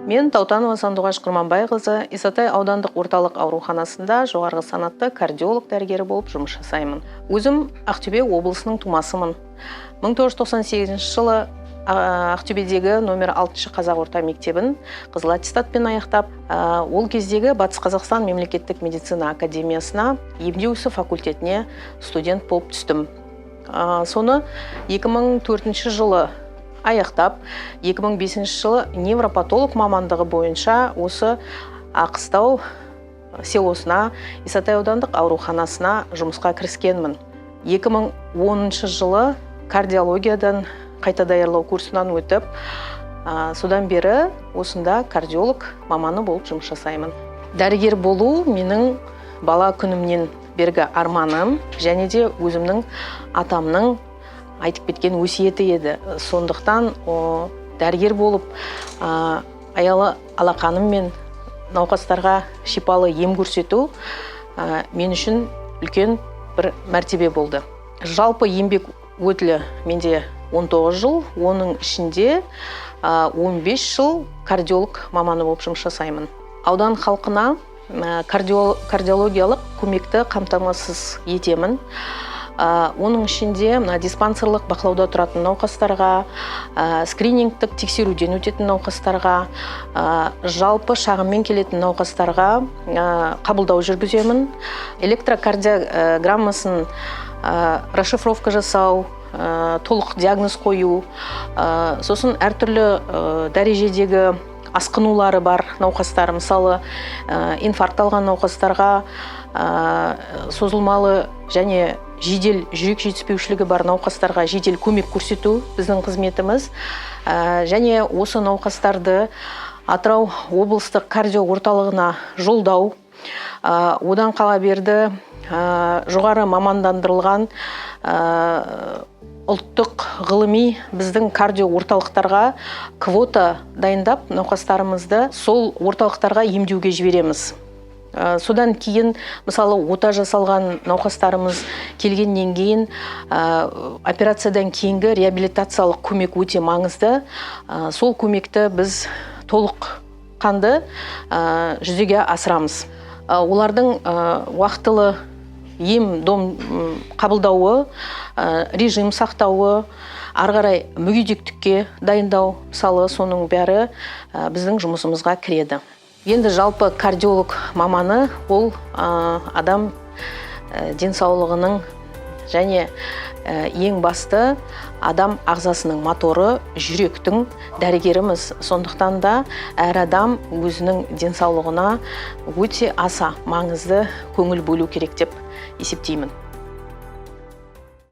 Мен Таутанова Сандуғаш Құрманбайқызы Исатай аудандық орталық ауруханасында жоғарғы санатты кардиолог дәрігері болып жұмыс жасаймын. Өзім Ақтөбе облысының тумасымын. 1998 жылы Ақтөбедегі номер 6 қазақ орта мектебін қызыл аттестатпен аяқтап, ол кездегі Батыс Қазақстан мемлекеттік медицина академиясына емдеу ісі факультетіне студент болып түстім. Соны 2004 жылы аяқтап, 2005 жылы невропатолог мамандығы бойынша осы Аққыстау селосына, Исатай аудандық ауруханасына жұмысқа кіріскенмін. 2010 жылы кардиологиядан қайта даярлау курсынан өтіп, содан бері осында кардиолог маманы болып жұмыс жасаймын. Дәрігер болу менің бала күнімнен бергі арманым, және де өзімнің атамның айтып кеткен өсиеті еді. Сондықтан дәрігер болып аялы алақаныммен науқастарға шипалы ем көрсету мен үшін үлкен бір мәртебе болды. Жалпы еңбек өтілі менде 19 жыл, оның ішінде 15 жыл кардиолог маманы болып жұмыс жасаймын. Аудан халқына кардиологиялық көмекті қамтамасыз етемін. Оның ішінде диспансерлық бақылауда тұратын науқастарға, скринингтік тексеруден өтетін науқастарға, жалпы шағыммен келетін науқастарға қабылдау жүргіземін. Электрокардиограммасын расшифровка жасау, толық диагноз қою, сосын әртүрлі дәрежедегі асқынулары бар науқастар, мысалы инфаркт алған науқастарға, созылмалы және жедел жүрек жетіспеушілігі бар науқастарға жедел көмек көрсету біздің қызметіміз. Және осы науқастарды Атырау облыстық кардио орталығына жолдау, одан қала берді жоғары мамандандырылған ұлттық ғылыми біздің кардио орталықтарға квота дайындап, науқастарымызды сол орталықтарға емдеуге жібереміз. Содан кейін, мысалы, ота жасалған науқастарымыз келгеннен кейін, операциядан кейінгі реабилитациялық көмек өте маңызды. Сол көмекті біз толық қанды жүзеге асырамыз. Олардың уақытылы ем-дом қабылдауы, режим сақтауы, арғарай мүгедектікке дайындау, мысалы, соның бәрі біздің жұмысымызға кіреді. Енді жалпы кардиолог маманы ол адам денсаулығының және ең басты адам ағзасының моторы, жүректің дәрігеріміз. Сондықтан да әр адам өзінің денсаулығына өте аса маңызды көңіл бөлу керек деп есептеймін.